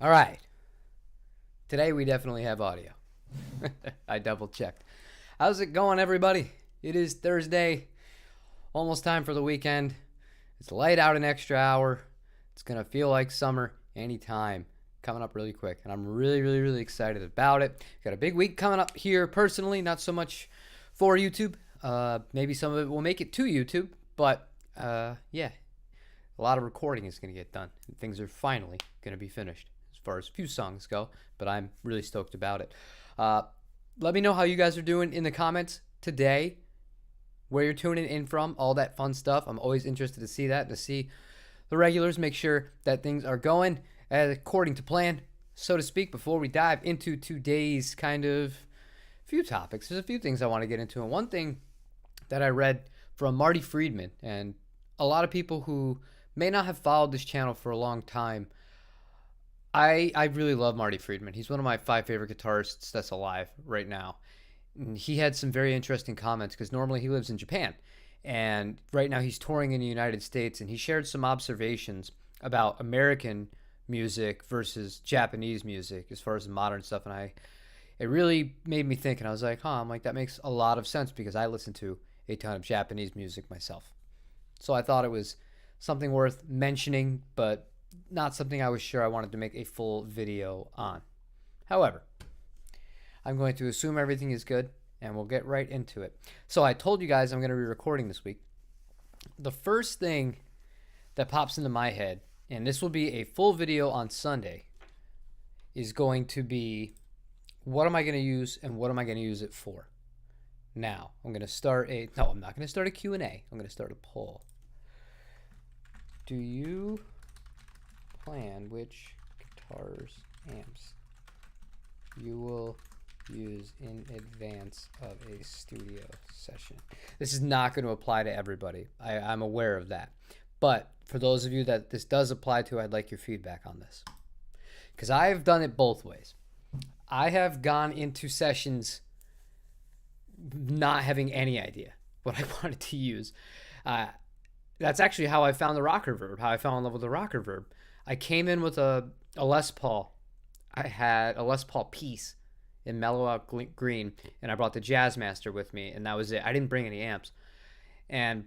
All right. Today we definitely have audio. I double checked. How's it going, everybody? It is Thursday. Almost time for the weekend. It's light out an extra hour. It's going to feel like summer anytime. Coming up really quick. And I'm really excited about it. Got a big week coming up here personally. Not so much for YouTube. Maybe some of it will make it to YouTube. But yeah, a lot of recording is going to get done. And things are finally going to be finished as far as a few songs go, but I'm really stoked about it. Let me know how you guys are doing in the comments today, where you're tuning in from, all that fun stuff. I'm always interested to see that, to see the regulars, make sure that things are going according to plan, so to speak, before we dive into today's kind of few topics. There's a few things I want to get into, and one thing that I read from Marty Friedman, and a lot of people who may not have followed this channel for a long time, I really love Marty Friedman. He's one of my 5 favorite guitarists that's alive right now. And he had some very interesting comments because normally he lives in Japan. And right now he's touring in the United States, and he shared some observations about American music versus Japanese music as far as the modern stuff. And it really made me think, and I was like, I'm like, that makes a lot of sense because I listen to a ton of Japanese music myself. So I thought it was something worth mentioning, but not something I was sure I wanted to make a full video on. However, I'm going to assume everything is good, and we'll get right into it. So I told you guys I'm going to be recording this week. The first thing that pops into my head, and this will be a full video on Sunday, is going to be what am I going to use and what am I going to use it for? Now, I'm not going to start a Q&A. I'm going to start a poll. Do you plan which guitars, amps you will use in advance of a studio session? This is not going to apply to everybody. I'm aware of that. But for those of you that this does apply to, I'd like your feedback on this. Because I've done it both ways. I have gone into sessions not having any idea what I wanted to use. That's actually how I found the rocker verb, how I fell in love with the rocker verb. I came in with a Les Paul. I had a Les Paul piece in mellow out green, and I brought the Jazzmaster with me, and that was it. I didn't bring any amps. And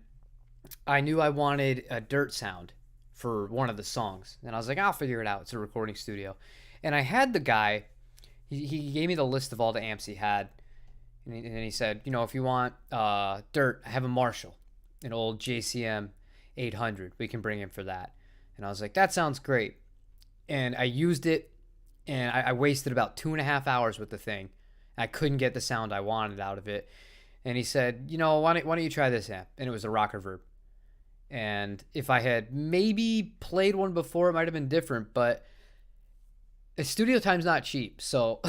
I knew I wanted a dirt sound for one of the songs, and I was like, I'll figure it out. It's a recording studio. And I had the guy, he gave me the list of all the amps he had, and he said, if you want dirt, I have a Marshall, an old JCM 800. We can bring him for that. And I was like, that sounds great. And I used it, and I wasted about 2.5 hours with the thing. I couldn't get the sound I wanted out of it. And he said, why don't you try this amp? And it was a rocker verb. And if I had maybe played one before, it might have been different, but studio time's not cheap. So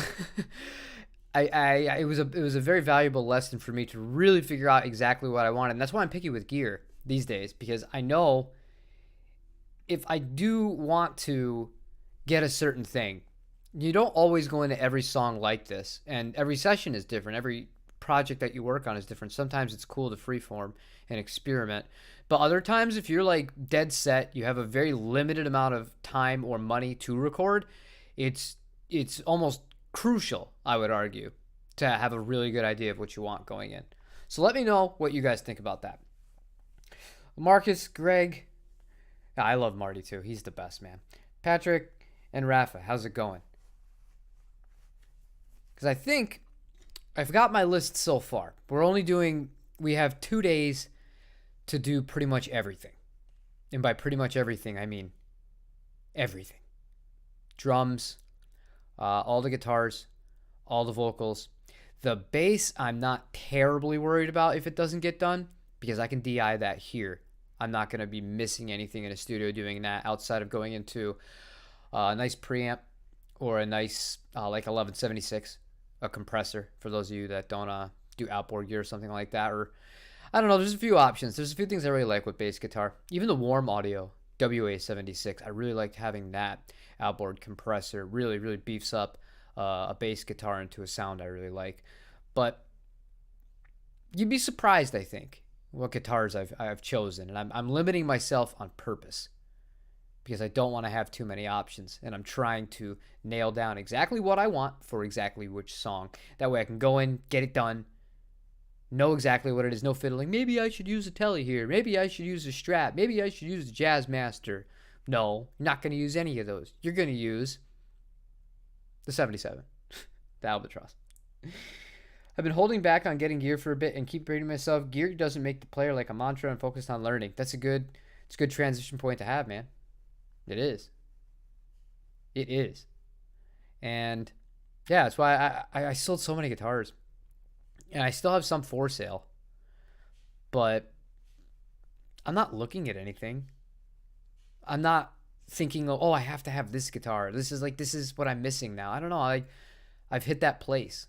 it was a very valuable lesson for me to really figure out exactly what I wanted. And that's why I'm picky with gear these days, because I know if I do want to get a certain thing, you don't always go into every song like this, and every session is different. Every project that you work on is different. Sometimes it's cool to freeform and experiment, but other times, if you're like dead set, you have a very limited amount of time or money to record, it's almost crucial, I would argue, to have a really good idea of what you want going in. So let me know what you guys think about that. Marcus, Greg, I love Marty too. He's the best, man. Patrick and Rafa, how's it going? Because I think I've got my list so far. We have 2 days to do pretty much everything. And by pretty much everything, I mean everything. Drums, all the guitars, all the vocals. The bass, I'm not terribly worried about if it doesn't get done, because I can DI that here. I'm not going to be missing anything in a studio doing that outside of going into a nice preamp or a nice like 1176, a compressor for those of you that don't do outboard gear or something like that. Or I don't know, there's a few options. There's a few things I really like with bass guitar. Even the Warm Audio WA76, I really liked having that outboard compressor. Really beefs up a bass guitar into a sound I really like. But you'd be surprised, I think, what guitars I've chosen, and I'm limiting myself on purpose. because I don't want to have too many options, and I'm trying to nail down exactly what I want for exactly which song. That way I can go in, get it done, know exactly what it is, no fiddling. Maybe I should use a Tele here. Maybe I should use a Strat. Maybe I should use the Jazzmaster. No, you're not going to use any of those. You're going to use the 77, the Albatross. I've been holding back on getting gear for a bit and keep rating myself. Gear doesn't make the player like a mantra and focused on learning. It's a good transition point to have, man. It is. It is. And yeah, that's why I sold so many guitars. And I still have some for sale. But I'm not looking at anything. I'm not thinking, oh, I have to have this guitar. This is what I'm missing now. I don't know. I've hit that place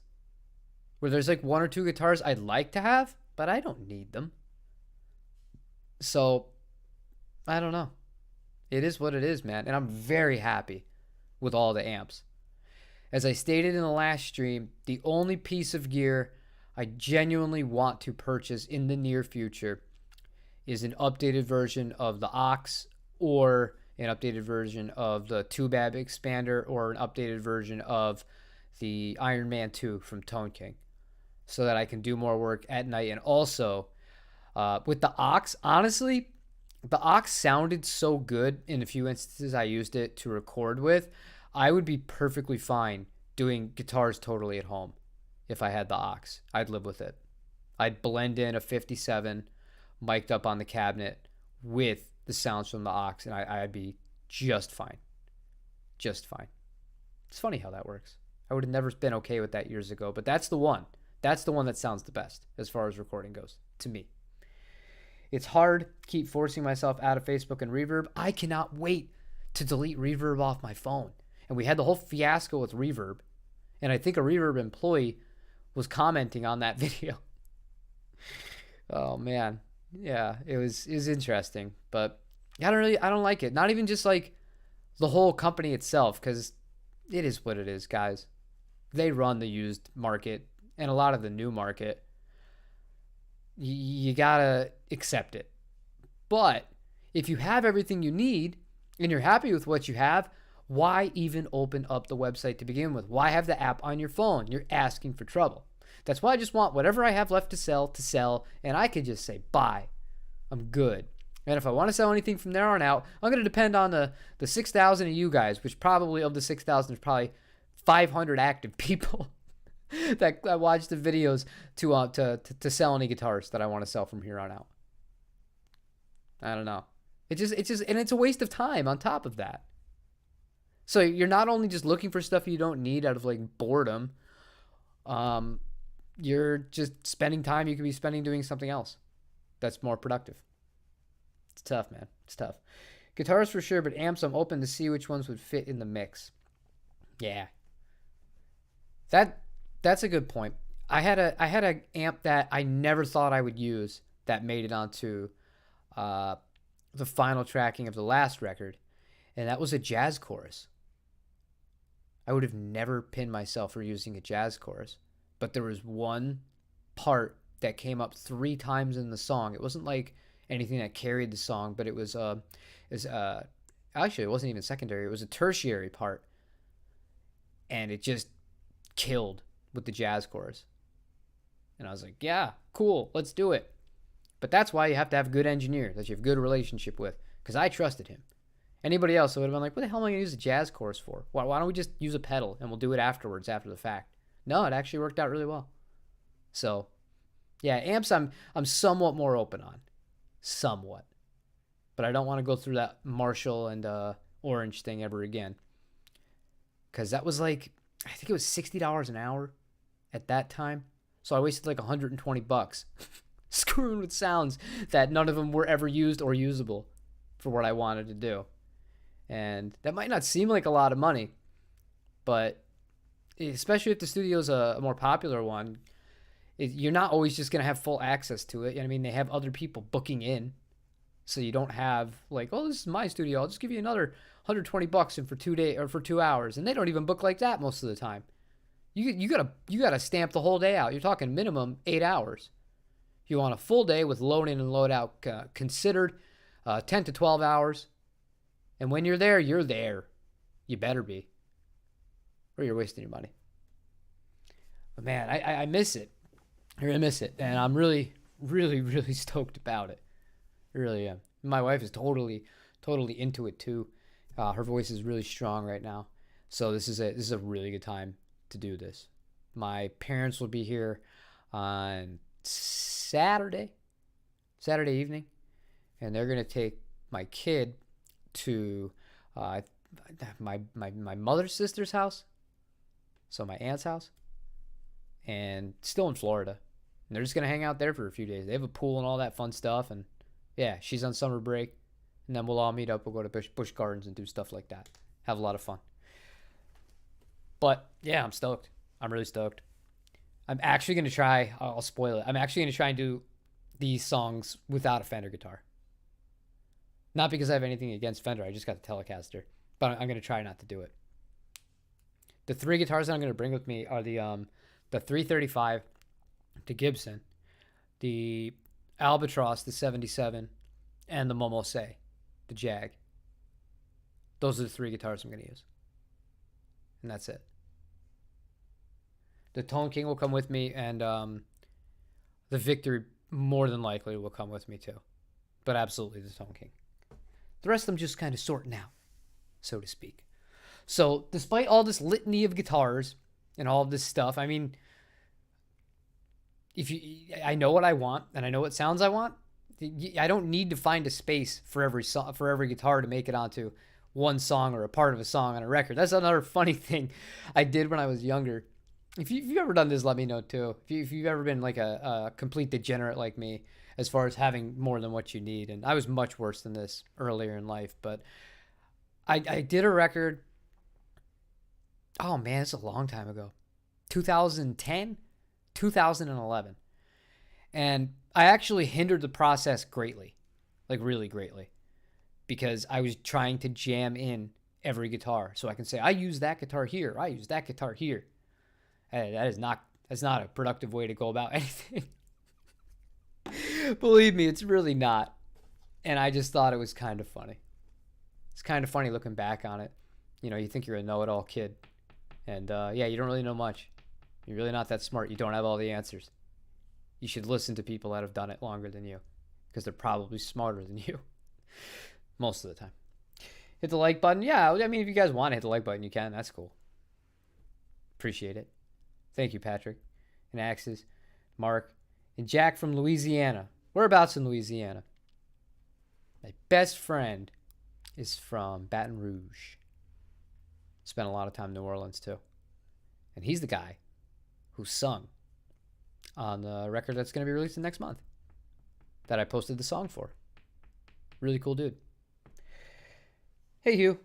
where there's like one or two guitars I'd like to have, but I don't need them. So I don't know. It is what it is, man. And I'm very happy with all the amps. As I stated in the last stream, the only piece of gear I genuinely want to purchase in the near future is an updated version of the Aux, or an updated version of the Tubab expander, or an updated version of the Iron Man 2 from Tone King, so that I can do more work at night. And also with the Aux, honestly, the Aux sounded so good in a few instances I used it to record with. I would be perfectly fine doing guitars totally at home if I had the Aux. I'd live with it. I'd blend in a 57 mic'd up on the cabinet with the sounds from the Aux, and I'd be just fine. Just fine. It's funny how that works. I would have never been okay with that years ago, but that's the one. That's the one that sounds the best as far as recording goes, to me. It's hard to keep forcing myself out of Facebook and Reverb. I cannot wait to delete Reverb off my phone. And we had the whole fiasco with Reverb, and I think a Reverb employee was commenting on that video. Oh man, yeah, it was interesting, but I don't like it. Not even just like the whole company itself, because it is what it is, guys. They run the used market and a lot of the new market. You gotta accept it. But if you have everything you need and you're happy with what you have, why even open up the website to begin with? Why have the app on your phone? You're asking for trouble. That's why I just want whatever I have left to sell, and I could just say buy. I'm good. And if I want to sell anything from there on out, I'm going to depend on the 6,000 of you guys, which probably of the 6,000 there's probably 500 active people that watch the videos to sell any guitars that I want to sell from here on out. I don't know. It's just and it's a waste of time on top of that. So you're not only just looking for stuff you don't need out of like boredom, you're just spending time you could be spending doing something else that's more productive. It's tough, man. It's tough. Guitars for sure, but amps I'm open to see which ones would fit in the mix. Yeah. That's a good point. I had a amp that I never thought I would use that made it onto the final tracking of the last record, and that was a jazz chorus. I would have never pinned myself for using a jazz chorus, but there was one part that came up 3 times in the song. It wasn't like anything that carried the song, but it was actually it wasn't even secondary. It was a tertiary part, and it just killed with the jazz chorus. And I was like, yeah, cool, let's do it. But that's why you have to have a good engineer that you have a good relationship with, because I trusted him. Anybody else would have been like, what the hell am I going to use a jazz chorus for? Why don't we just use a pedal and we'll do it afterwards, after the fact? No, it actually worked out really well. So, yeah, amps I'm somewhat more open on. Somewhat. But I don't want to go through that Marshall and Orange thing ever again. Because that was like, I think it was $60 an hour at that time. So I wasted like $120 screwing with sounds that none of them were ever used or usable for what I wanted to do. And that might not seem like a lot of money, but especially if the studio's a more popular one, you're not always just going to have full access to it. I mean, they have other people booking in, so you don't have like, oh, this is my studio, I'll just give you another $120 in for 2 days or for 2 hours, and they don't even book like that most of the time. You gotta stamp the whole day out. You're talking minimum 8 hours. If you want a full day with load in and load out considered, 10 to 12 hours. And when you're there, you're there. You better be, or you're wasting your money. But man, I miss it. I really miss it. And I'm really, really, really stoked about it. I really am. My wife is totally into it too. Her voice is really strong right now. So this is a really good time to do this. My parents will be here on Saturday evening, and they're gonna take my kid to my mother's sister's house, so my aunt's house, and still in Florida. And they're just gonna hang out there for a few days. They have a pool and all that fun stuff, and yeah, she's on summer break, and then we'll all meet up. We'll go to Busch Gardens and do stuff like that. Have a lot of fun. But yeah, I'm stoked. I'm really stoked. I'm actually gonna try. I'll spoil it. I'm actually gonna try and do these songs without a Fender guitar. Not because I have anything against Fender. I just got the Telecaster, but I'm gonna try not to do it. The 3 guitars that I'm gonna bring with me are the 335, the Gibson, the Albatross, the 77, and the Momose, the Jag. Those are the 3 guitars I'm gonna use, and that's it. The Tone King will come with me, and the Victory more than likely will come with me too. But absolutely the Tone King. The rest of them just kind of sorting out, so to speak. So despite all this litany of guitars and all of this stuff, I mean, I know what I want and I know what sounds I want. I don't need to find a space for every guitar to make it onto one song or a part of a song on a record. That's another funny thing I did when I was younger. If you've ever done this, let me know too. If you've ever been like a complete degenerate like me as far as having more than what you need. And I was much worse than this earlier in life. But I did a record. Oh man, it's a long time ago. 2010, 2011. And I actually hindered the process greatly. Like really greatly. Because I was trying to jam in every guitar. So I can say, I use that guitar here. I use that guitar here. That's not a productive way to go about anything. Believe me, it's really not. And I just thought it was kind of funny. It's kind of funny looking back on it. You know, you think you're a know-it-all kid. And yeah, you don't really know much. You're really not that smart. You don't have all the answers. You should listen to people that have done it longer than you, because they're probably smarter than you. Most of the time. Hit the like button. Yeah, I mean, if you guys want to hit the like button, you can. That's cool. Appreciate it. Thank you, Patrick, and Axis, Mark, and Jack from Louisiana. Whereabouts in Louisiana? My best friend is from Baton Rouge. Spent a lot of time in New Orleans, too. And he's the guy who sung on the record that's going to be released next month that I posted the song for. Really cool dude. Hey, Hugh.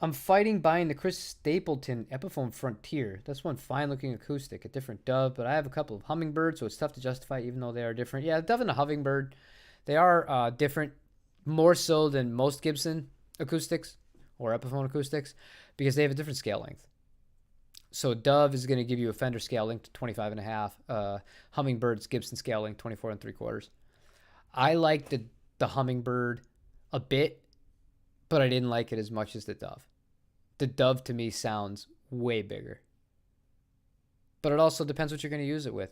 I'm fighting buying the Chris Stapleton Epiphone Frontier. That's one fine-looking acoustic, a different Dove, but I have a couple of Hummingbirds, so it's tough to justify even though they are different. Yeah, Dove and a Hummingbird, they are different, more so than most Gibson acoustics or Epiphone acoustics, because they have a different scale length. So Dove is going to give you a Fender scale length to 25.5. Hummingbird's Gibson scale length 24.75. I like the Hummingbird a bit, but I didn't like it as much as the Dove. The Dove to me sounds way bigger. But it also depends what you're going to use it with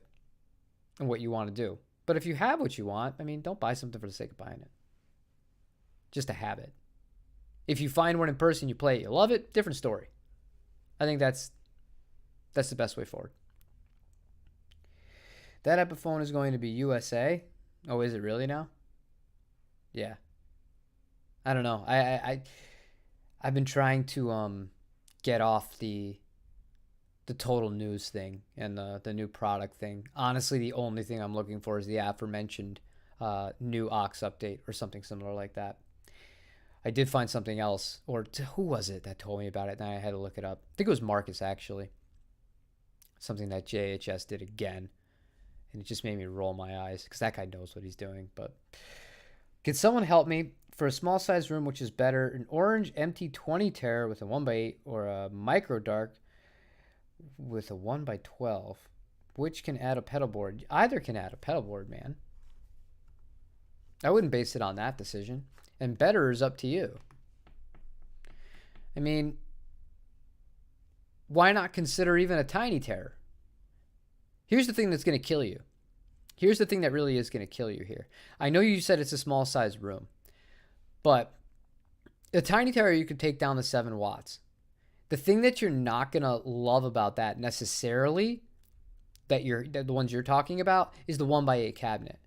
and what you want to do. But if you have what you want, I mean, don't buy something for the sake of buying it. Just to have it. If you find one in person, you play it, you love it, different story. I think that's the best way forward. That Epiphone is going to be USA. Oh, is it really now? Yeah. I don't know. I've been trying to get off the total news thing and the new product thing. Honestly, the only thing I'm looking for is the aforementioned new aux update or something similar like that. I did find something else, or who was it that told me about it? And I had to look it up. I think it was Marcus, actually. Something that JHS did again. And it just made me roll my eyes, because that guy knows what he's doing. But can someone help me? For a small size room, which is better, an orange MT20 Terror with a 1x8 or a Micro Dark with a 1x12, which can add a pedal board? Either can add a pedal board, man. I wouldn't base it on that decision. And better is up to you. I mean, why not consider even a tiny terror? Here's the thing that's going to kill you. Here's the thing that really is going to kill you here. I know you said it's a small size room, but a tiny terror, you could take down to 7 watts. The thing that you're not going to love about that necessarily, that the ones you're talking about, is the 1x8 cabinet.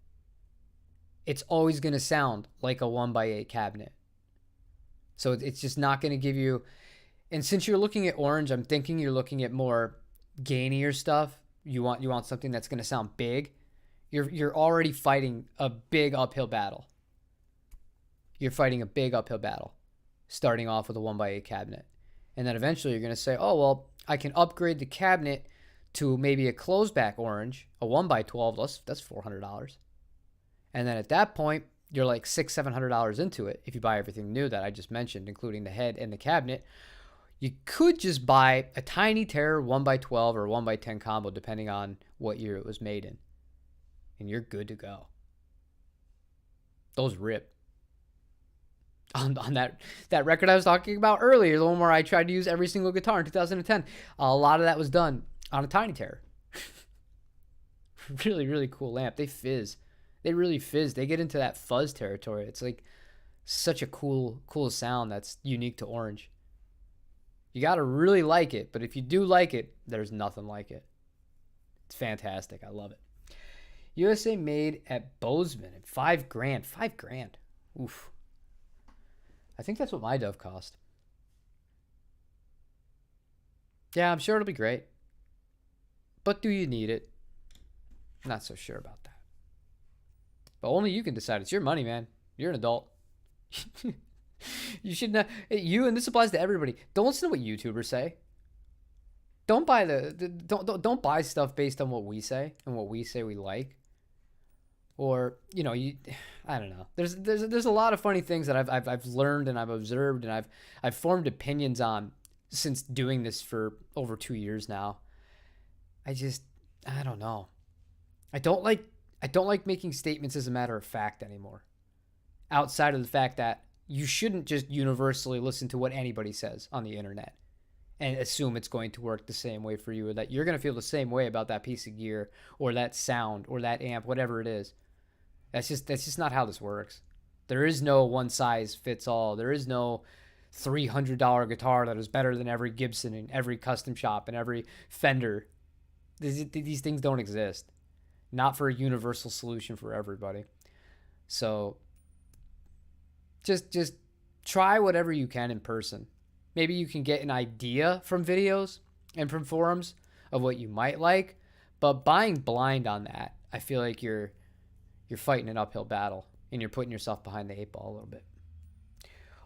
It's always going to sound like a 1x8 cabinet. So it's just not going to give you. And since you're looking at orange, I'm thinking you're looking at more gainier stuff. You want something that's going to sound big. You're already fighting a big uphill battle. You're fighting a big uphill battle, starting off with a 1x8 cabinet. And then eventually you're going to say, oh, well, I can upgrade the cabinet to maybe a closed back orange, a 1x12, that's $400. And then at that point, you're like $600-$700 into it if you buy everything new that I just mentioned, including the head and the cabinet. You could just buy a tiny terror 1x12 or 1x10 combo, depending on what year it was made in. And you're good to go. Those rip. On that record I was talking about earlier, the one where I tried to use every single guitar in 2010, a lot of that was done on a tiny terror. Really, really cool amp. They fizz. They really fizz. They get into that fuzz territory. It's like such a cool sound that's unique to orange. You got to really like it, but if you do like it, there's nothing like it. It's fantastic. I love it. USA made at Bozeman at $5,000. $5,000. Oof. I think that's what my Dove cost. Yeah, I'm sure it'll be great. But do you need it? Not so sure about that. But only you can decide. It's your money, man. You're an adult. You should not. And this applies to everybody. Don't listen to what YouTubers say. Don't buy don't buy stuff based on what we say and what we say we like. Or I don't know. There's a lot of funny things that I've learned and I've observed and I've formed opinions on since doing this for over 2 years now. I don't know. I don't like making statements as a matter of fact anymore. Outside of the fact that you shouldn't just universally listen to what anybody says on the internet and assume it's going to work the same way for you, or that you're going to feel the same way about that piece of gear or that sound or that amp, whatever it is. That's just not how this works. There is no one size fits all. There is no $300 guitar that is better than every Gibson and every custom shop and every Fender. These things don't exist. Not for a universal solution for everybody. So just try whatever you can in person. Maybe you can get an idea from videos and from forums of what you might like, but buying blind on that, I feel like you're fighting an uphill battle and you're putting yourself behind the 8 ball a little bit.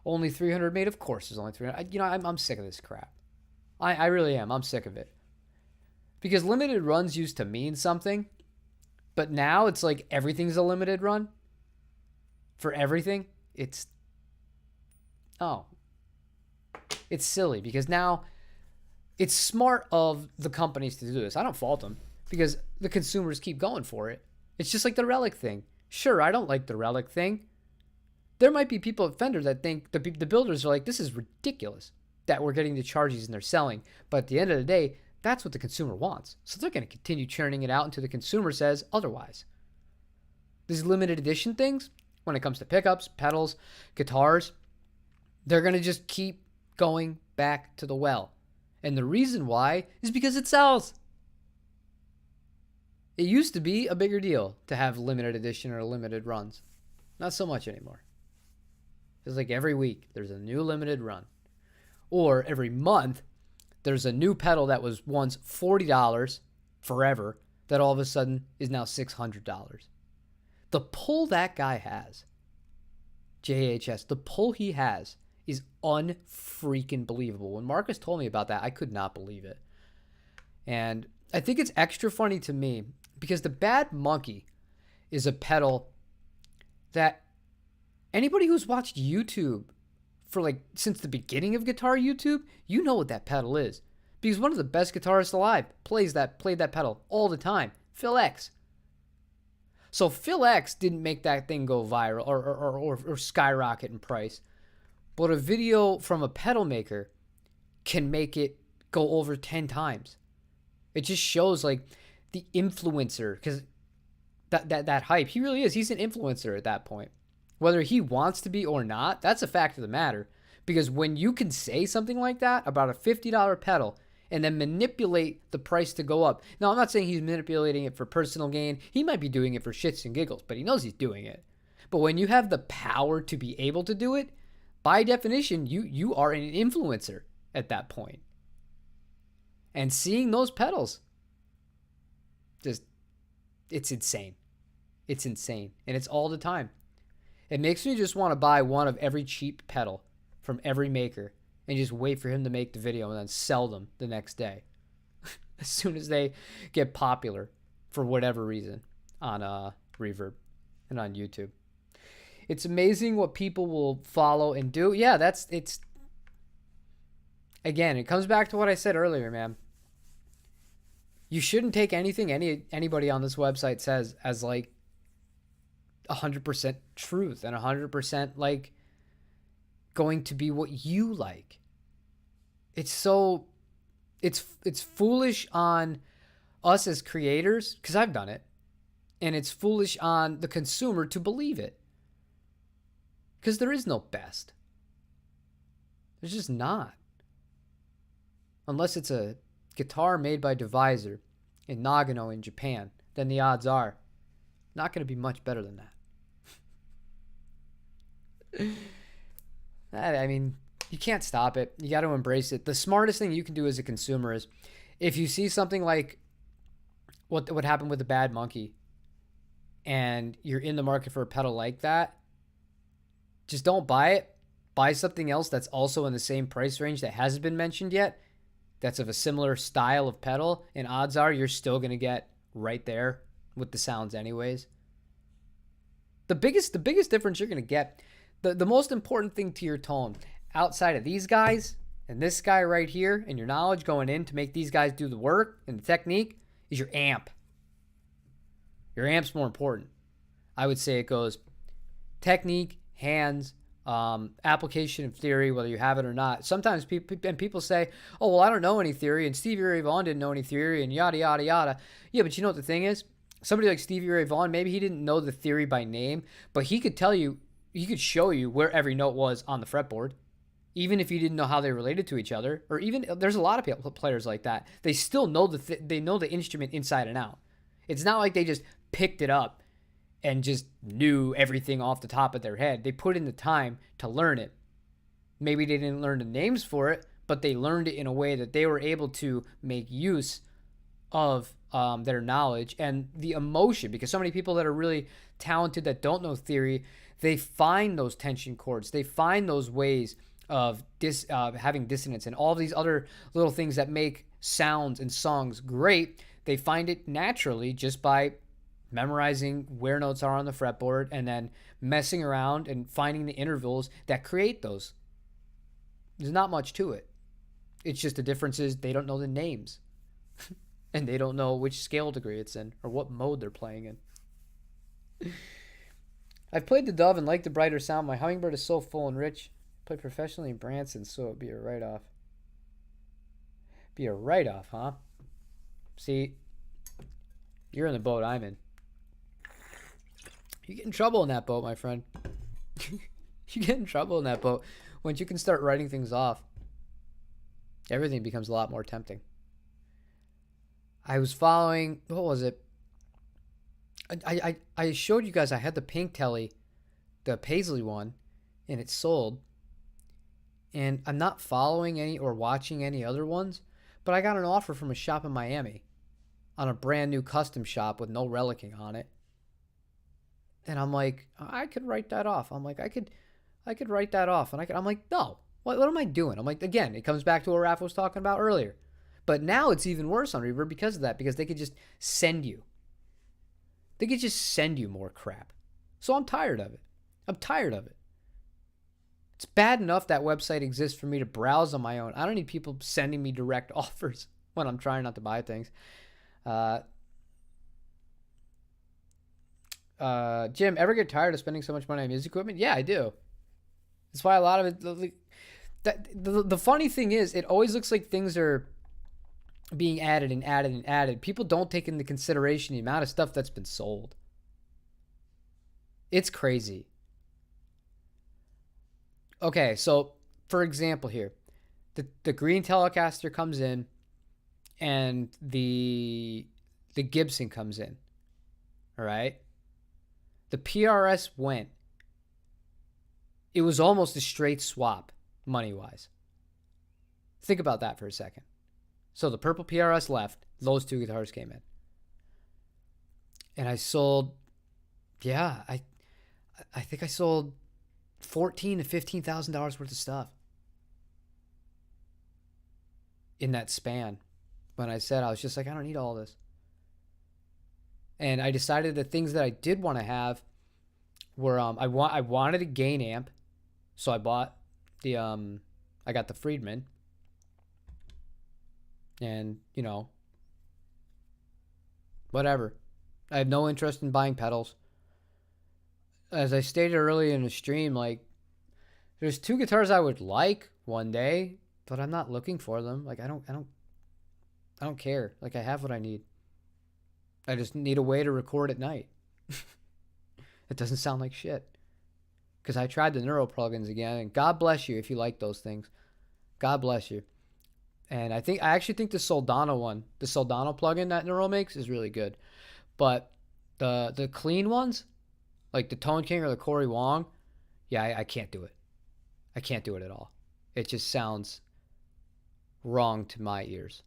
Only 300 made, of course, there's only 300. I'm sick of this crap. I really am. I'm sick of it. Because limited runs used to mean something, but now it's like everything's a limited run. For everything, it's silly, because now it's smart of the companies to do this. I don't fault them because the consumers keep going for it. It's just like the Relic thing. Sure, I don't like the Relic thing. There might be people at Fender that think the builders are like, this is ridiculous that we're getting the charges and they're selling. But at the end of the day, that's what the consumer wants. So they're going to continue churning it out until the consumer says otherwise. These limited edition things, when it comes to pickups, pedals, guitars, they're going to just keep going back to the well. And the reason why is because it sells. It used to be a bigger deal to have limited edition or limited runs. Not so much anymore. It's like every week there's a new limited run. Or every month there's a new pedal that was once $40 forever that all of a sudden is now $600. The pull that guy has, JHS, the pull he has is unfreaking believable. When Marcus told me about that, I could not believe it. And I think it's extra funny to me because the Bad Monkey is a pedal that anybody who's watched YouTube for since the beginning of guitar YouTube, you know what that pedal is. Because one of the best guitarists alive played that pedal all the time, Phil X. So Phil X didn't make that thing go viral or skyrocket in price. But a video from a pedal maker can make it go over 10 times. It just shows like the influencer, because that hype, he really is. He's an influencer at that point. Whether he wants to be or not, that's a fact of the matter. Because when you can say something like that about a $50 pedal and then manipulate the price to go up. Now, I'm not saying he's manipulating it for personal gain. He might be doing it for shits and giggles, but he knows he's doing it. But when you have the power to be able to do it, by definition, you are an influencer at that point. And seeing those pedals, just, it's insane. It's insane. And it's all the time. It makes me just want to buy one of every cheap pedal from every maker and just wait for him to make the video and then sell them the next day as soon as they get popular for whatever reason on Reverb and on YouTube. It's amazing what people will follow and do. Yeah, it's again, it comes back to what I said earlier, man. You shouldn't take anything anybody on this website says as like 100% truth and 100% like going to be what you like. It's foolish on us as creators, because I've done it, and it's foolish on the consumer to believe it, because there is no best. There's just not, unless it's a guitar made by Divisor in Nagano in Japan. Then the odds are not going to be much better than that. I mean, you can't stop it. You got to embrace it. The smartest thing you can do as a consumer is, if you see something like what happened with the Bad Monkey and you're in the market for a pedal like that, just don't buy it. Buy something else that's also in the same price range that hasn't been mentioned yet, that's of a similar style of pedal, and odds are you're still going to get right there with the sounds anyways. The biggest difference you're going to get, the most important thing to your tone, outside of these guys and this guy right here and your knowledge going in to make these guys do the work and the technique, is your amp. Your amp's more important. I would say it goes technique, hands, application of theory, whether you have it or not. Sometimes people say, oh, well, I don't know any theory, and Stevie Ray Vaughan didn't know any theory, and yada, yada, yada. Yeah, but you know what the thing is? Somebody like Stevie Ray Vaughan, maybe he didn't know the theory by name, but he could tell you, he could show you where every note was on the fretboard, even if you didn't know how they related to each other. Or even, there's a lot of players like that. They still know they know the instrument inside and out. It's not like they just picked it up and just knew everything off the top of their head. They put in the time to learn it. Maybe they didn't learn the names for it, but they learned it in a way that they were able to make use of their knowledge and the emotion. Because so many people that are really talented that don't know theory, they find those tension chords. They find those ways of having dissonance and all these other little things that make sounds and songs great. They find it naturally just by memorizing where notes are on the fretboard and then messing around and finding the intervals that create those. There's not much to it. It's just the difference is they don't know the names and they don't know which scale degree it's in or what mode they're playing in. I've played the Dove and like the brighter sound. My Hummingbird is so full and rich. Play professionally in Branson, so it'd be a write-off. Be a write-off, huh? See, you're in the boat I'm in. You get in trouble in that boat, my friend. You get in trouble in that boat. Once you can start writing things off, everything becomes a lot more tempting. I was following, what was it? I showed you guys I had the pink telly, the Paisley one, and it sold. And I'm not following any or watching any other ones, but I got an offer from a shop in Miami on a brand new custom shop with no relicking on it. And I'm like, I could write that off. I'm like, I could write that off. And I'm like, no, what am I doing? I'm like, again, it comes back to what Raph was talking about earlier. But now it's even worse on Reverb because of that, because they could just send you. They could just send you more crap. So I'm tired of it. It's bad enough that website exists for me to browse on my own. I don't need people sending me direct offers when I'm trying not to buy things. Jim, ever get tired of spending so much money on music equipment? Yeah, I do. That's why a lot of it, The funny thing is, it always looks like things are being added and added and added. People don't take into consideration the amount of stuff that's been sold. It's crazy. Okay, so for example here, the green Telecaster comes in and the Gibson comes in. All right? The PRS went. It was almost a straight swap money-wise. Think about that for a second. So the purple PRS left, those two guitars came in. And I sold, I think I sold $14,000 to $15,000 worth of stuff in that span. When I said, I was just like, I don't need all this. And I decided the things that I did want to have were I wanted a gain amp, so I bought the I got the Friedman. And, whatever. I have no interest in buying pedals. As I stated earlier in the stream, like, there's two guitars I would like one day, but I'm not looking for them. Like, I don't care. Like, I have what I need. I just need a way to record at night. It doesn't sound like shit. Because I tried the Neuro plugins again, and God bless you if you like those things. God bless you. And I actually think the Soldano one, the Soldano plugin that Neuro makes is really good. But the clean ones, like the Tone King or the Corey Wong, I can't do it. I can't do it at all. It just sounds wrong to my ears.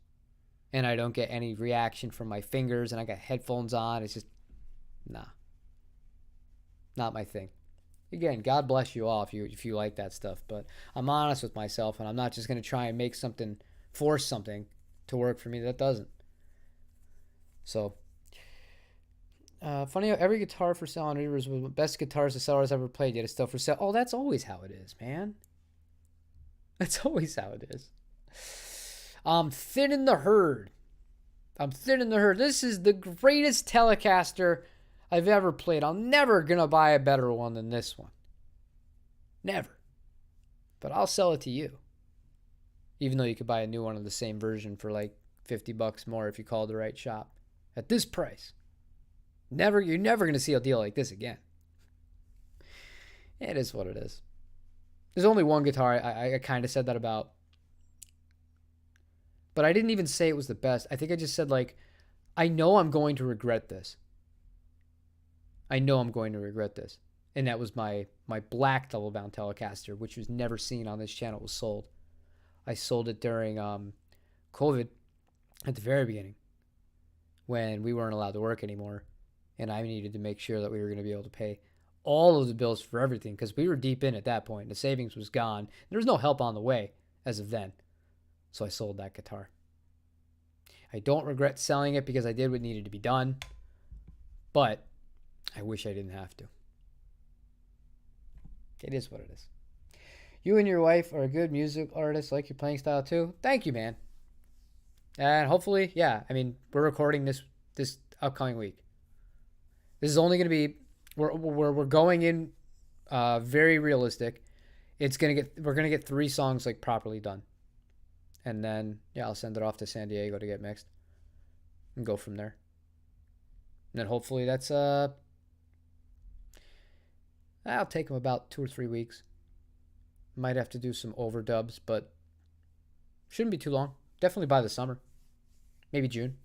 And I don't get any reaction from my fingers, and I got headphones on. It's just, nah. Not my thing. Again, God bless you all if you like that stuff. But I'm honest with myself, and I'm not just going to try and make something, force something to work for me that doesn't. So, funny how every guitar for sale on Reavers was the best guitars the seller's ever played, yet it's still for sale. Oh, that's always how it is, man. That's always how it is. I'm thinning the herd. This is the greatest Telecaster I've ever played. I'm never going to buy a better one than this one. Never. But I'll sell it to you. Even though you could buy a new one of the same version for like $50 more if you call the right shop. At this price. You're never going to see a deal like this again. It is what it is. There's only one guitar I kind of said that about. But I didn't even say it was the best. I think I just said, like, I know I'm going to regret this. And that was my black double-bound Telecaster, which was never seen on this channel. It was sold. I sold it during COVID at the very beginning when we weren't allowed to work anymore. And I needed to make sure that we were going to be able to pay all of the bills for everything because we were deep in at that point. The savings was gone. There was no help on the way as of then. So I sold that guitar. I don't regret selling it because I did what needed to be done. But I wish I didn't have to. It is what it is. You and your wife are a good music artist. Like your playing style too. Thank you, man. And hopefully, we're recording this upcoming week. This is only going to be, we're going in very realistic. We're going to get 3 songs like properly done. And then, I'll send it off to San Diego to get mixed and go from there. And then hopefully that's, I'll take them about 2 or 3 weeks. Might have to do some overdubs, but shouldn't be too long. Definitely by the summer. Maybe June.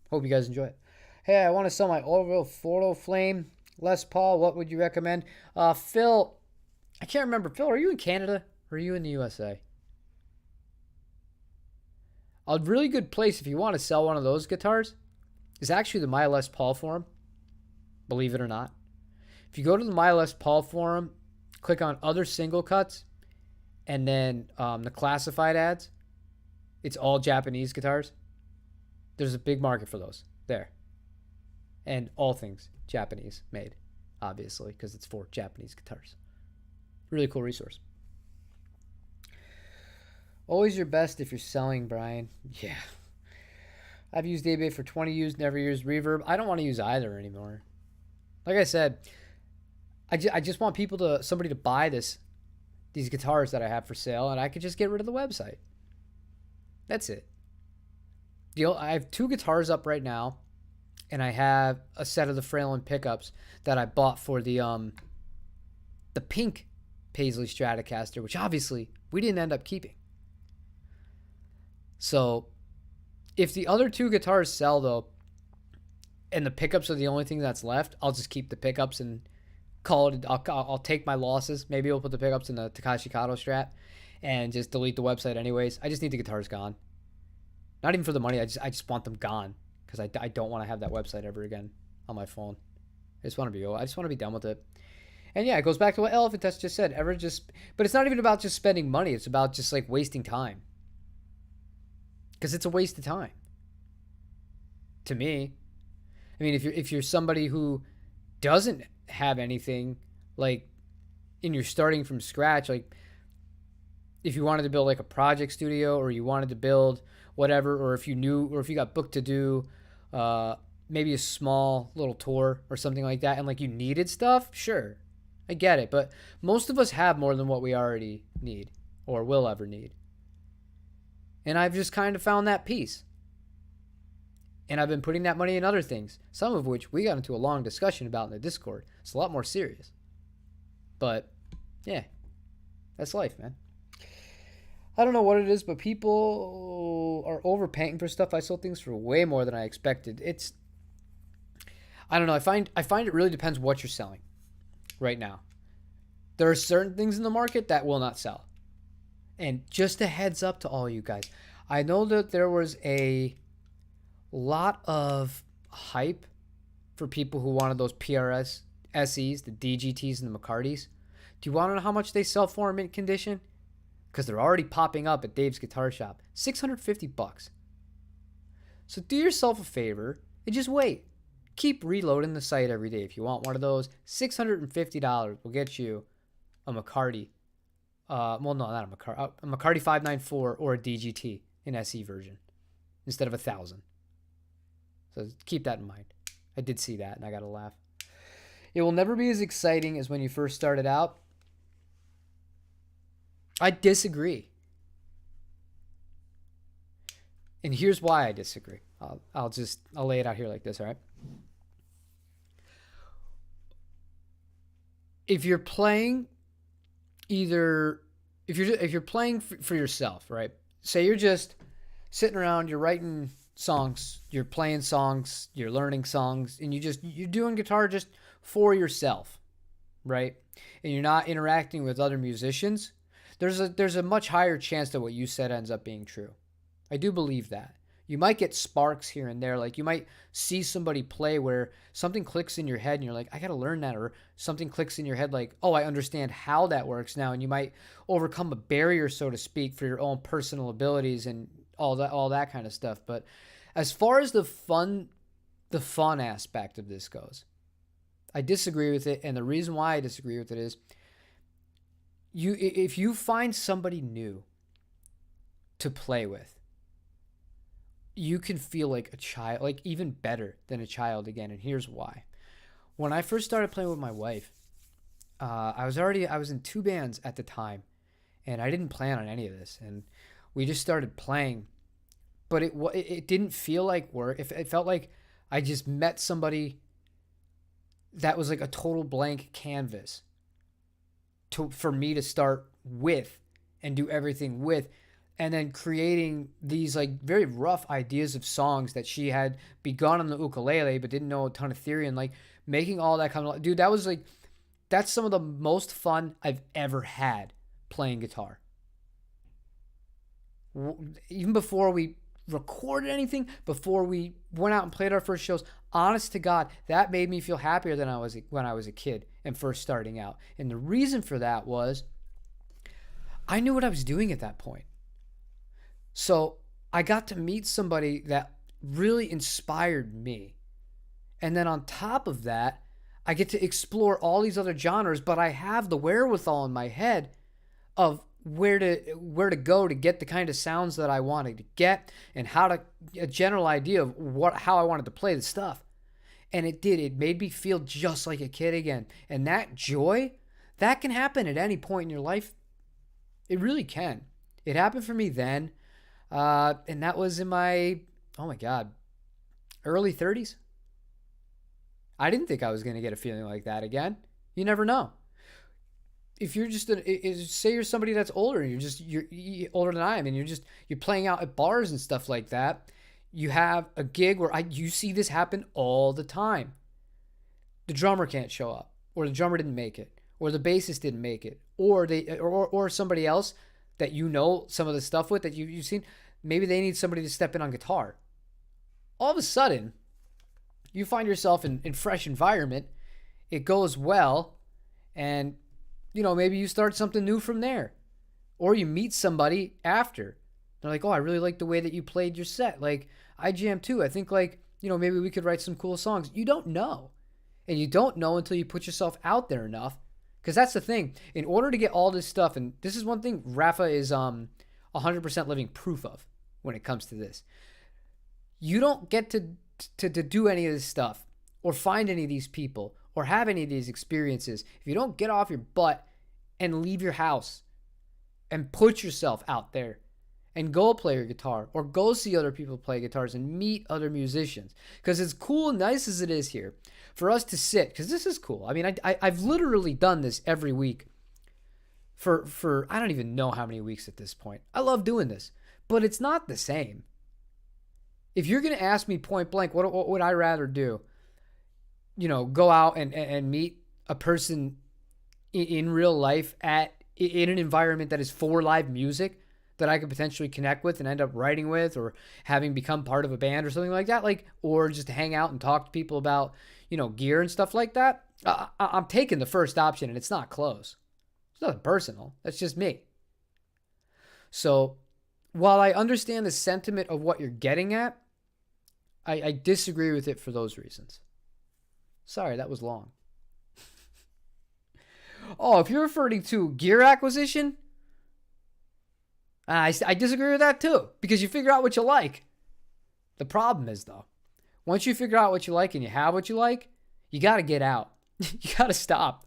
Hope you guys enjoy it. Hey, I want to sell my Orville Photo Flame Les Paul. What would you recommend? Phil, I can't remember. Phil, are you in Canada? Or are you in the USA? A really good place if you want to sell one of those guitars is actually the My Les Paul forum. Believe it or not. If you go to the My Les Paul forum, click on other single cuts, and then the classified ads, it's all Japanese guitars. There's a big market for those there. And all things Japanese made, obviously, because it's for Japanese guitars. Really cool resource. Always your best if you're selling, Brian. Yeah. I've used eBay for 20 years, never used Reverb. I don't want to use either anymore. Like I said, I just want somebody to buy this these guitars that I have for sale, and I could just get rid of the website. That's it. I have 2 guitars up right now, and I have a set of the Fralin pickups that I bought for the pink Paisley Stratocaster, which obviously we didn't end up keeping. So if the other 2 guitars sell though, and the pickups are the only thing that's left, I'll just keep the pickups and call it. I'll take my losses. Maybe I'll put the pickups in the Takashi Kato Strat and just delete the website anyways. I just need the guitars gone. Not even for the money. I just want them gone because I don't want to have that website ever again on my phone. I just want to be done with it. And yeah, it goes back to what Elephant Test just said. But it's not even about just spending money. It's about just like wasting time. Because it's a waste of time. To me. I mean, if you're somebody who doesn't have anything, like, and you're starting from scratch, like, if you wanted to build like a project studio, or you wanted to build whatever, or if you got booked to do maybe a small little tour or something like that, and like you needed stuff, sure, I get it. But most of us have more than what we already need or will ever need. And I've just kind of found that peace. And I've been putting that money in other things, some of which we got into a long discussion about in the Discord. It's a lot more serious. But, yeah, that's life, man. I don't know what it is, but people are overpaying for stuff. I sold things for way more than I expected. I don't know. I find it really depends what you're selling right now. There are certain things in the market that will not sell. And just a heads up to all you guys. I know that there was a lot of hype for people who wanted those PRS SEs, the DGTs and the McCartys. Do you want to know how much they sell for in mint condition? Because they're already popping up at Dave's Guitar Shop. $650. So do yourself a favor and just wait. Keep reloading the site every day. If you want one of those, $650 will get you a McCarty. Well, no, not a McCarty. A McCarty 594 or a DGT in SE version instead of 1,000. So keep that in mind. I did see that and I got to laugh. It will never be as exciting as when you first started out. I disagree. And here's why I disagree. I'll lay it out here like this, all right? If you're playing if you're playing for yourself, right? Say you're just sitting around, you're writing songs, you're playing songs, you're learning songs, and you're doing guitar just for yourself, right? And you're not interacting with other musicians. There's a much higher chance that what you said ends up being true. I do believe that. You might get sparks here and there. Like you might see somebody play where something clicks in your head and you're like, I got to learn that. Or something clicks in your head like, oh, I understand how that works now. And you might overcome a barrier, so to speak, for your own personal abilities and all that kind of stuff. But as far as the fun aspect of this goes, I disagree with it. And the reason why I disagree with it is if you find somebody new to play with, you can feel like a child, like even better than a child again. And here's why. When I first started playing with my wife, I was in 2 bands at the time, and I didn't plan on any of this. And we just started playing, but it didn't feel like work. It felt like I just met somebody that was like a total blank canvas for me to start with and do everything with. And then creating these like very rough ideas of songs that she had begun on the ukulele but didn't know a ton of theory, and like making all that kind of, dude, that's some of the most fun I've ever had playing guitar. Even before we recorded anything, before we went out and played our first shows, honest to God, that made me feel happier than when I was a kid and first starting out. And the reason for that was I knew what I was doing at that point. So I got to meet somebody that really inspired me. And then on top of that, I get to explore all these other genres, but I have the wherewithal in my head of where to go to get the kind of sounds that I wanted to get, and a general idea of how I wanted to play the stuff. And it made me feel just like a kid again. And that joy, that can happen at any point in your life It really can. It happened for me then. And that was in my, oh my God, early 30s. I didn't think I was going to get a feeling like that again. You never know. If you're just say you're somebody that's older and you're older than I am and you're playing out at bars and stuff like that, you have a gig where you see this happen all the time. The drummer can't show up, or the drummer didn't make it, or the bassist didn't make it, or somebody else that you know some of the stuff with that you've seen, maybe they need somebody to step in on guitar. All of a sudden, you find yourself in fresh environment. It goes well, and maybe you start something new from there. Or you meet somebody after. They're like, oh, I really like the way that you played your set. Like, I jam too. I think maybe we could write some cool songs. You don't know. And you don't know until you put yourself out there enough. Because that's the thing. In order to get all this stuff, and this is one thing Rafa is 100% living proof of when it comes to this. You don't get to do any of this stuff or find any of these people or have any of these experiences if you don't get off your butt and leave your house and put yourself out there and go play your guitar or go see other people play guitars and meet other musicians. Because as cool and nice as it is here for us to sit, because this is cool. I mean, I've literally done this every week for I don't even know how many weeks at this point. I love doing this, but it's not the same. If you're going to ask me point blank, what would I rather do? Go out and meet a person in real life in an environment that is for live music that I could potentially connect with and end up writing with or having become part of a band or something like that, or just to hang out and talk to people about, gear and stuff like that. I'm taking the first option, and it's not close. It's nothing personal. That's just me. So while I understand the sentiment of what you're getting at, I disagree with it for those reasons. Sorry, that was long. Oh, if you're referring to gear acquisition, I disagree with that too, because you figure out what you like. The problem is, though, once you figure out what you like and you have what you like, you got to get out. You got to stop.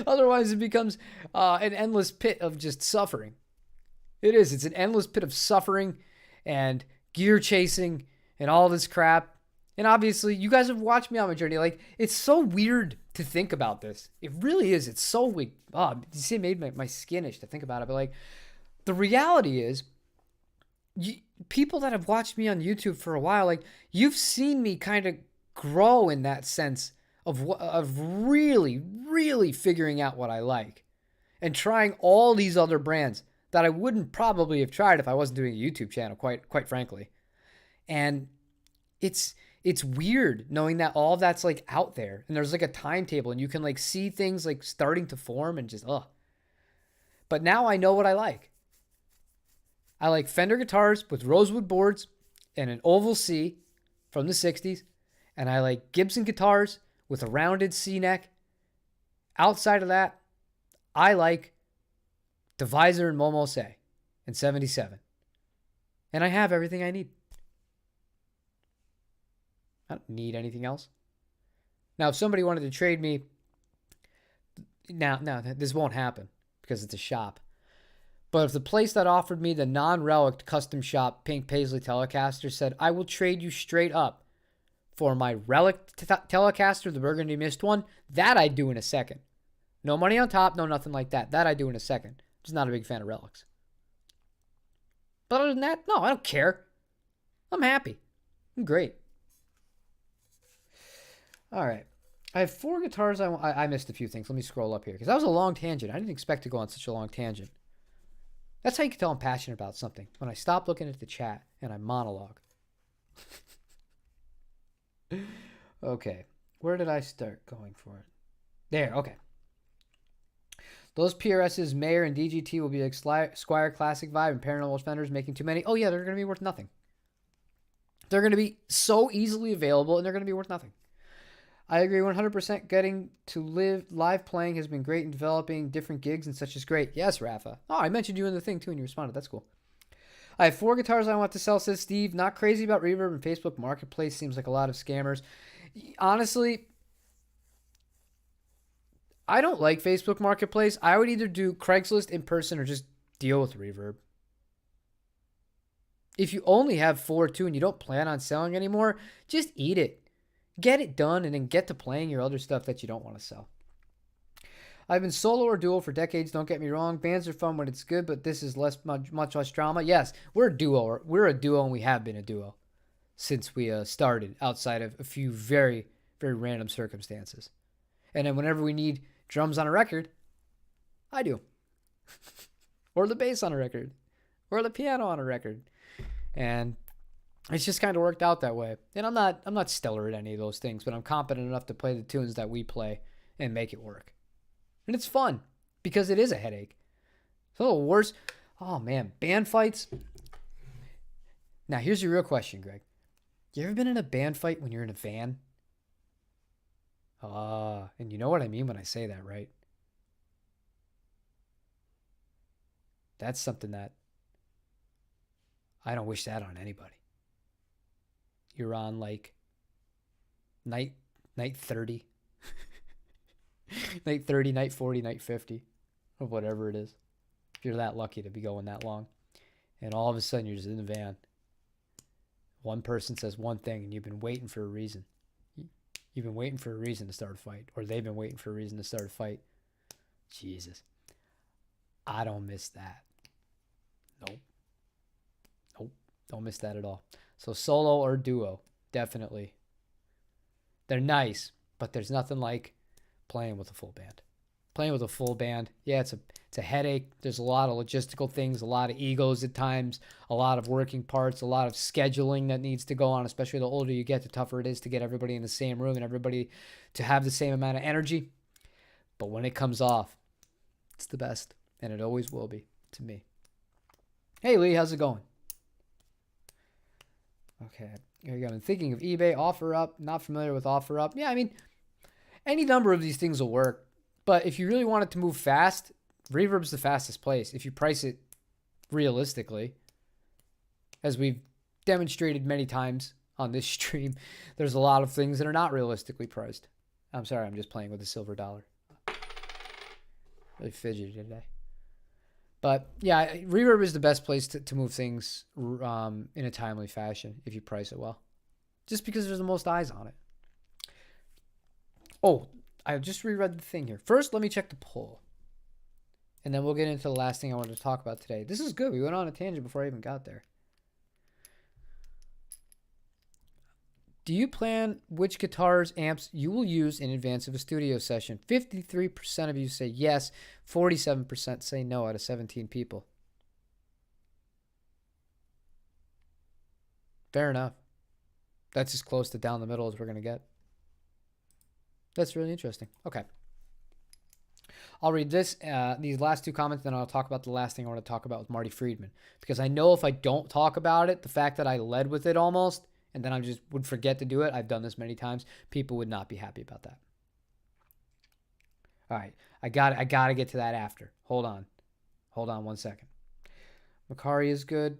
Otherwise, it becomes an endless pit of just suffering. It is. It's an endless pit of suffering and gear chasing and all this crap. And obviously, you guys have watched me on my journey. It's so weird to think about this. It really is. It's so weird. Oh, you see, it made my skin itch to think about it. But the reality is, people that have watched me on YouTube for a while, you've seen me kind of grow in that sense of really, really figuring out what I like and trying all these other brands that I wouldn't probably have tried if I wasn't doing a YouTube channel, quite frankly. And it's weird knowing that all of that's out there and there's a timetable and you can see things starting to form and just, But now I know what I like. I like Fender guitars with rosewood boards and an oval C from the 60s. And I like Gibson guitars with a rounded C neck. Outside of that, I like the Visor and Momose in 77. And I have everything I need. I don't need anything else. Now, if somebody wanted to trade me, now this won't happen because it's a shop. But if the place that offered me the non-relic custom shop pink Paisley Telecaster said, I will trade you straight up for my relic Telecaster, the Burgundy Mist one, that I'd do in a second. No money on top, no nothing like that. That I'd do in a second. I'm just not a big fan of relics. But other than that, no, I don't care. I'm happy. I'm great. All right. I have 4 guitars. I missed a few things. Let me scroll up here because that was a long tangent. I didn't expect to go on such a long tangent. That's how you can tell I'm passionate about something. When I stop looking at the chat and I monologue. Okay. Where did I start going for it? There. Okay. Those PRS's Mayer and DGT will be like Squire Classic Vibe and Paranormal Fenders making too many. Oh, yeah, they're going to be worth nothing. They're going to be so easily available and they're going to be worth nothing. I agree 100%. Getting to live playing has been great in developing different gigs and such is great. Yes, Rafa. Oh, I mentioned you in the thing too and you responded. That's cool. I have 4 guitars I want to sell, says Steve. Not crazy about Reverb and Facebook Marketplace. Seems like a lot of scammers. Honestly, I don't like Facebook Marketplace. I would either do Craigslist in person or just deal with Reverb. If you only have 4 too and you don't plan on selling anymore, just eat it. Get it done and then get to playing your other stuff that you don't want to sell. I've been solo or duo for decades, don't get me wrong. Bands are fun when it's good, but this is much less drama. Yes, we're a duo. We're a duo and we have been a duo since we started, outside of a few very, very random circumstances. And then whenever we need drums on a record, I do. Or the bass on a record. Or the piano on a record. And it's just kind of worked out that way. And I'm not stellar at any of those things, but I'm competent enough to play the tunes that we play and make it work. And it's fun because it is a headache. It's a little worse. Oh man, band fights. Now here's your real question, Greg. You ever been in a band fight when you're in a van? And you know what I mean when I say that, right? That's something that I don't wish that on anybody. You're on like night 30. Night 30, night 40, night 50, or whatever it is. If you're that lucky to be going that long. And all of a sudden you're just in the van. One person says one thing and you've been waiting for a reason. You've been waiting for a reason to start a fight. Or they've been waiting for a reason to start a fight. Jesus. I don't miss that. Nope. Don't miss that at all. So solo or duo, definitely. They're nice, but there's nothing like playing with a full band. Playing with a full band, yeah, it's a headache. There's a lot of logistical things, a lot of egos at times, a lot of working parts, a lot of scheduling that needs to go on, especially the older you get, the tougher it is to get everybody in the same room and everybody to have the same amount of energy. But when it comes off, it's the best, and it always will be to me. Hey, Lee, how's it going? Okay, here you go. I'm thinking of eBay, OfferUp, not familiar with OfferUp. Yeah, I mean, any number of these things will work. But if you really want it to move fast, Reverb's the fastest place. If you price it realistically, as we've demonstrated many times on this stream, there's a lot of things that are not realistically priced. I'm sorry, I'm just playing with the silver dollar. Really fidgety today. But yeah, Reverb is the best place to move things in a timely fashion if you price it well. Just because there's the most eyes on it. Oh, I just reread the thing here. First, let me check the poll. And then we'll get into the last thing I wanted to talk about today. This is good. We went on a tangent before I even got there. Do you plan which guitars, amps you will use in advance of a studio session? 53% of you say yes. 47% say no out of 17 people. Fair enough. That's as close to down the middle as we're going to get. That's really interesting. Okay. I'll read these last two comments, then I'll talk about the last thing I want to talk about with Marty Friedman. Because I know if I don't talk about it, the fact that I led with it almost, and then I just would forget to do it, I've done this many times, people would not be happy about that. All right. I got to get to that after. Hold on 1 second. Macari is good,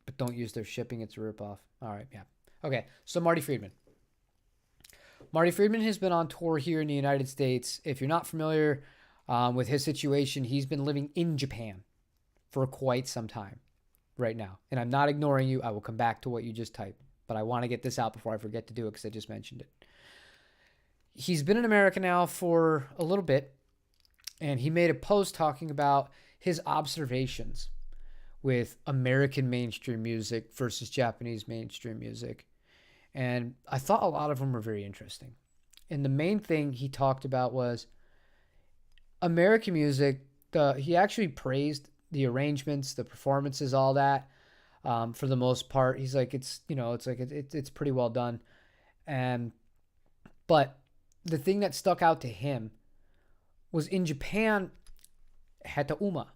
but don't use their shipping. It's a ripoff. All right. Yeah. Okay. So Marty Friedman. Marty Friedman has been on tour here in the United States. If you're not familiar with his situation, he's been living in Japan for quite some time right now. And I'm not ignoring you. I will come back to what you just typed. But I want to get this out before I forget to do it because I just mentioned it. He's been in America now for a little bit. And he made a post talking about his observations with American mainstream music versus Japanese mainstream music. And I thought a lot of them were very interesting. And the main thing he talked about was American music. He actually praised the arrangements, the performances, all that. For the most part, he's like, it's pretty well done. But the thing that stuck out to him was in Japan, Heta-Uma,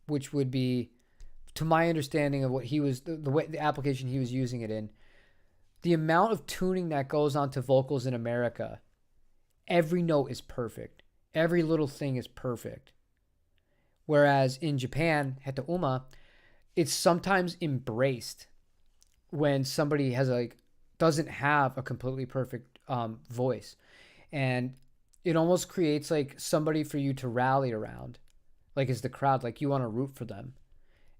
which would be, to my understanding of what he was, the application he was using it in, the amount of tuning that goes onto vocals in America, every note is perfect. Every little thing is perfect. Whereas in Japan, Heta-Uma, it's sometimes embraced when somebody doesn't have a completely perfect voice. And it almost creates like somebody for you to rally around, like as the crowd, like you want to root for them.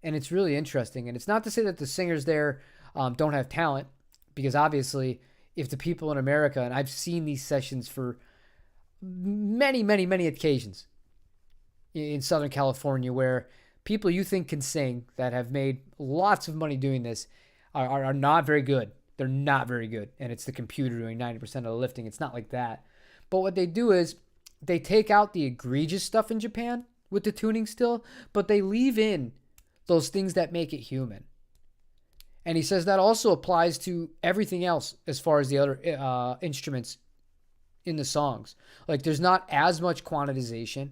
And it's really interesting. And it's not to say that the singers there don't have talent, because obviously, if the people in America, and I've seen these sessions for many, many, many occasions in Southern California, where people you think can sing that have made lots of money doing this are not very good. They're not very good. And it's the computer doing 90% of the lifting. It's not like that. But what they do is they take out the egregious stuff in Japan with the tuning still, but they leave in those things that make it human. And he says that also applies to everything else as far as the other instruments in the songs. Like there's not as much quantization.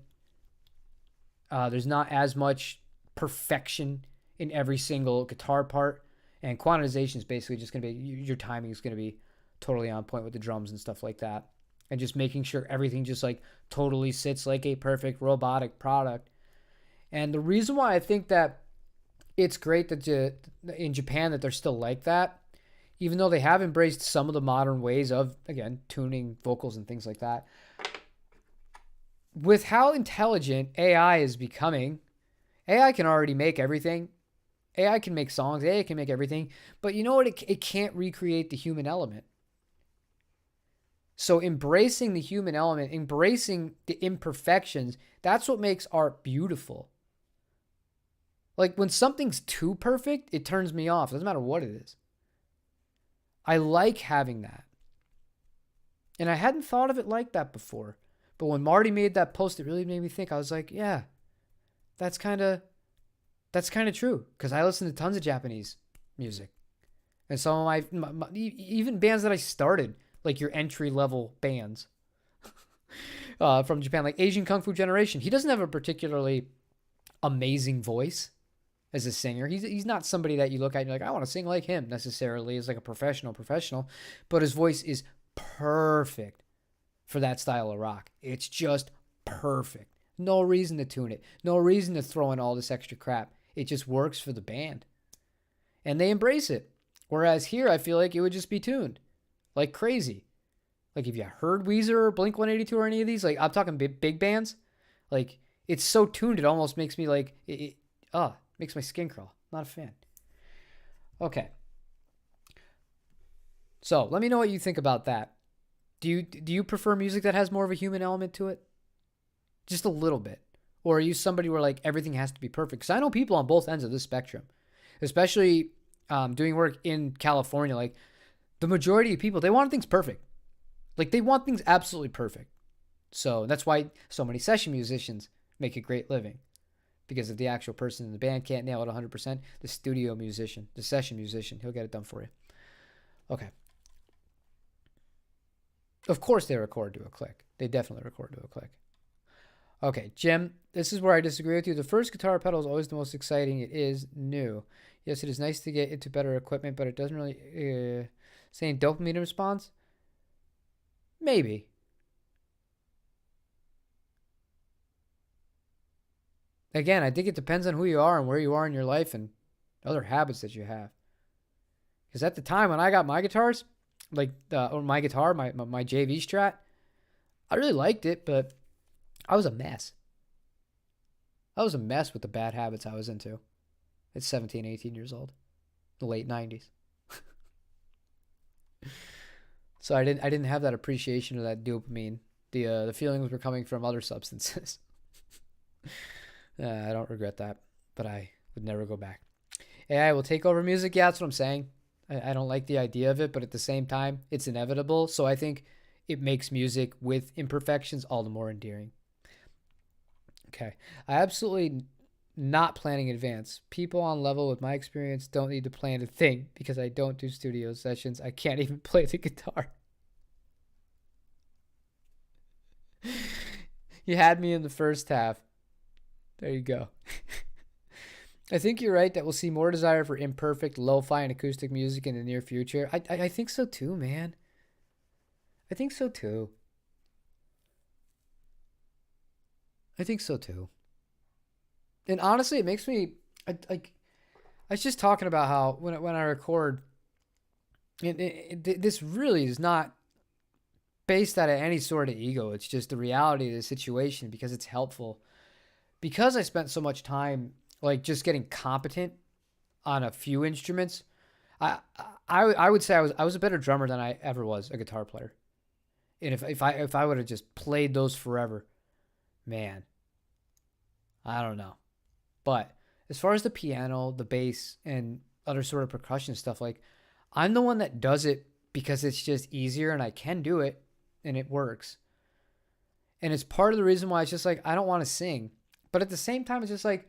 There's not as much perfection in every single guitar part. And quantization is basically just going to be, your timing is going to be totally on point with the drums and stuff like that. And just making sure everything just like totally sits like a perfect robotic product. And the reason why I think that it's great that in Japan that they're still like that, even though they have embraced some of the modern ways of, again, tuning vocals and things like that. With how intelligent AI is becoming, AI can already make everything. AI can make songs. AI can make everything. But you know what? It can't recreate the human element. So embracing the human element, embracing the imperfections, that's what makes art beautiful. Like when something's too perfect, it turns me off. It doesn't matter what it is. I like having that. And I hadn't thought of it like that before. But when Marty made that post, it really made me think. I was like, yeah, that's kind of true. Because I listen to tons of Japanese music. And some of my even bands that I started, like your entry-level bands from Japan, like Asian Kung Fu Generation. He doesn't have a particularly amazing voice as a singer. He's not somebody that you look at and you're like, I want to sing like him necessarily as like a professional, but his voice is perfect for that style of rock. It's just perfect. No reason to tune it. No reason to throw in all this extra crap. It just works for the band. And they embrace it. Whereas here, I feel like it would just be tuned like crazy. Like if you heard Weezer or Blink-182 or any of these, like I'm talking big bands, like it's so tuned it almost makes me like, makes my skin crawl. Not a fan. Okay. So let me know what you think about that. Do you prefer music that has more of a human element to it? Just a little bit. Or are you somebody where like everything has to be perfect? Because I know people on both ends of this spectrum, especially doing work in California. Like the majority of people, they want things perfect. Like they want things absolutely perfect. So that's why so many session musicians make a great living. Because if the actual person in the band can't nail it 100%, the studio musician, the session musician, he'll get it done for you. Okay. Of course they record to a click. They definitely record to a click. Okay, Jim, this is where I disagree with you. The first guitar pedal is always the most exciting. It is new. Yes, it is nice to get into better equipment, but it doesn't really... saying dopamine response? Maybe. Again, I think it depends on who you are and where you are in your life and other habits that you have. Because at the time when I got my guitars, like or my guitar, my JV Strat, I really liked it, but I was a mess. I was a mess with the bad habits I was into at 17, 18 years old, the late 90s. So I didn't have that appreciation of that dopamine. The feelings were coming from other substances. I don't regret that, but I would never go back. AI will take over music. Yeah, that's what I'm saying. I don't like the idea of it, but at the same time, it's inevitable. So I think it makes music with imperfections all the more endearing. Okay. I absolutely not planning in advance. People on level with my experience don't need to plan a thing because I don't do studio sessions. I can't even play the guitar. You had me in the first half. There you go. I think you're right that we'll see more desire for imperfect, lo-fi, and acoustic music in the near future. I think so too, man. I think so too. And honestly, it makes me... I was just talking about how when I record, this really is not based out of any sort of ego. It's just the reality of the situation because it's helpful. Because I spent so much time like just getting competent on a few instruments, I I would say I was a better drummer than I ever was a guitar player. And if I would have just played those forever, man, I don't know. But as far as the piano, the bass, and other sort of percussion stuff, like I'm the one that does it because it's just easier and I can do it and it works. And it's part of the reason why it's just like I don't want to sing. But at the same time, it's just like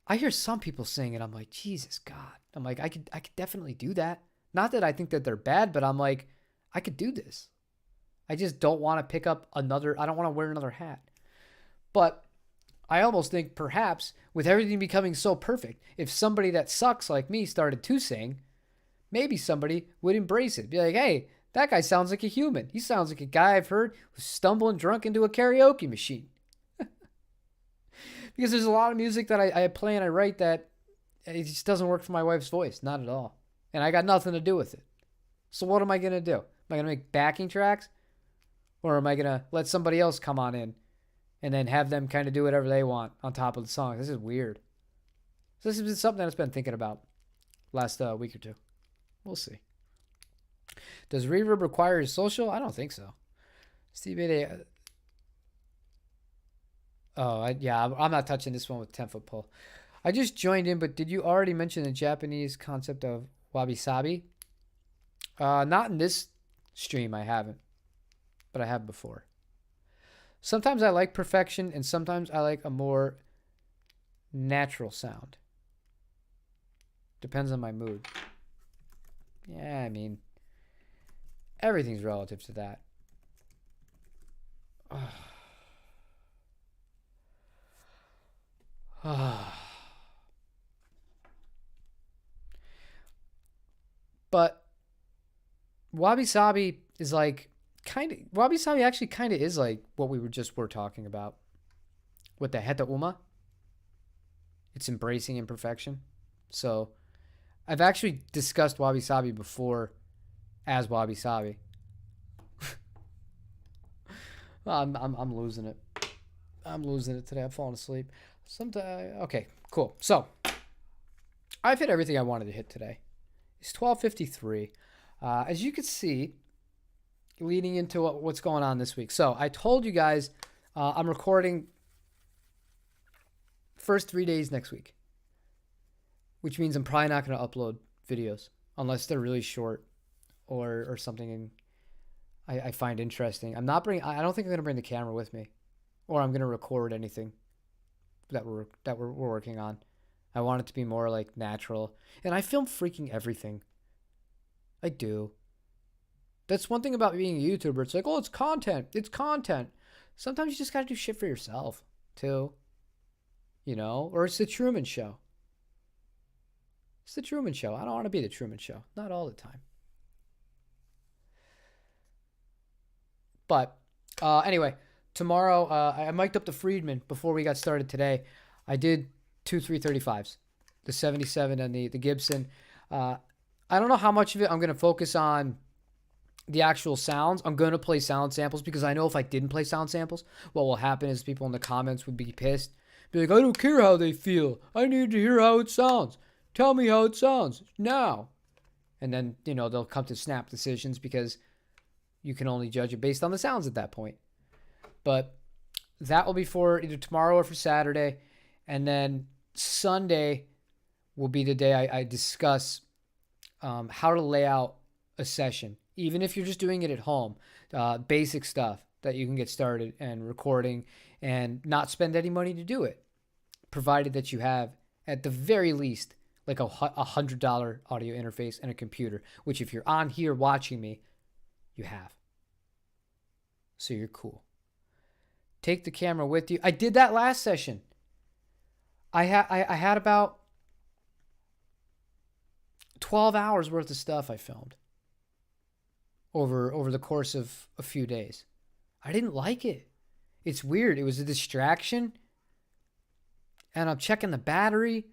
I hear some people sing and I'm like, Jesus God. I'm like, I could definitely do that. Not that I think that they're bad, but I'm like, I could do this. I just don't want to pick up another, I don't want to wear another hat. But I almost think perhaps with everything becoming so perfect, if somebody that sucks like me started to sing, maybe somebody would embrace it. Be like, hey, that guy sounds like a human. He sounds like a guy I've heard who's stumbling drunk into a karaoke machine. Because there's a lot of music that I play and I write that it just doesn't work for my wife's voice. Not at all. And I got nothing to do with it. So what am I going to do? Am I going to make backing tracks? Or am I going to let somebody else come on in and then have them kind of do whatever they want on top of the song? This is weird. So this is something I've been thinking about last week or two. We'll see. Does reverb require social? I don't think so. Steve A. I'm not touching this one with 10-foot pole. I just joined in, but did you already mention the Japanese concept of wabi-sabi? Not in this stream, I haven't. But I have before. Sometimes I like perfection, and sometimes I like a more natural sound. Depends on my mood. Yeah, I mean, everything's relative to that. But wabi-sabi is like wabi-sabi actually kind of is like what we were talking about with the Heta-Uma. It's embracing imperfection. So I've actually discussed wabi-sabi before as wabi-sabi. Well, I'm losing it. I'm losing it today. I'm falling asleep. Okay, cool. So I've hit everything I wanted to hit today. It's 12:53. As you can see, leading into what's going on this week. So I told you guys I'm recording first 3 days next week, which means I'm probably not going to upload videos unless they're really short or something I find interesting. I don't think I'm going to bring the camera with me, or I'm going to record anything that we're working on. I want it to be more like natural. And I film freaking everything. I do. That's one thing about being a YouTuber. It's like, oh, it's content. It's content. Sometimes you just got to do shit for yourself, too. You know? Or it's the Truman Show. It's the Truman Show. I don't want to be the Truman Show. Not all the time. But anyway, tomorrow, I mic'd up the Friedman before we got started today. I did 2 335s, the 77 and the Gibson. I don't know how much of it I'm going to focus on the actual sounds. I'm going to play sound samples because I know if I didn't play sound samples, what will happen is people in the comments would be pissed. Be like, I don't care how they feel. I need to hear how it sounds. Tell me how it sounds now. And then, they'll come to snap decisions because you can only judge it based on the sounds at that point. But that will be for either tomorrow or for Saturday. And then Sunday will be the day I discuss how to lay out a session. Even if you're just doing it at home, basic stuff that you can get started and recording and not spend any money to do it, provided that you have, at the very least, like a $100 audio interface and a computer, which if you're on here watching me, you have. So you're cool. Take the camera with you. I did that last session. I had about 12 hours worth of stuff I filmed over the course of a few days. I didn't like it. It's weird. It was a distraction. And I'm checking the battery.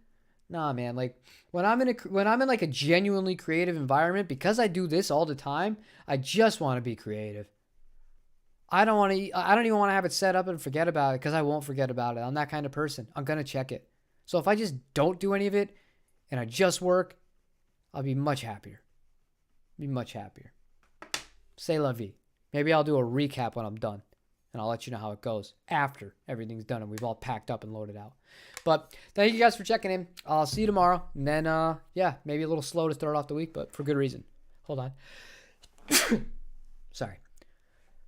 Nah, man, like when I'm in like a genuinely creative environment, because I do this all the time, I just want to be creative. I don't even want to have it set up and forget about it because I won't forget about it. I'm that kind of person. I'm going to check it. So if I just don't do any of it and I just work, I'll be much happier. Be much happier. C'est la vie. Maybe I'll do a recap when I'm done. And I'll let you know how it goes after everything's done and we've all packed up and loaded out. But thank you guys for checking in. I'll see you tomorrow. And then, maybe a little slow to start off the week, but for good reason. Hold on. Sorry.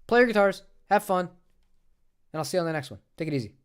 Play your guitars. Have fun. And I'll see you on the next one. Take it easy.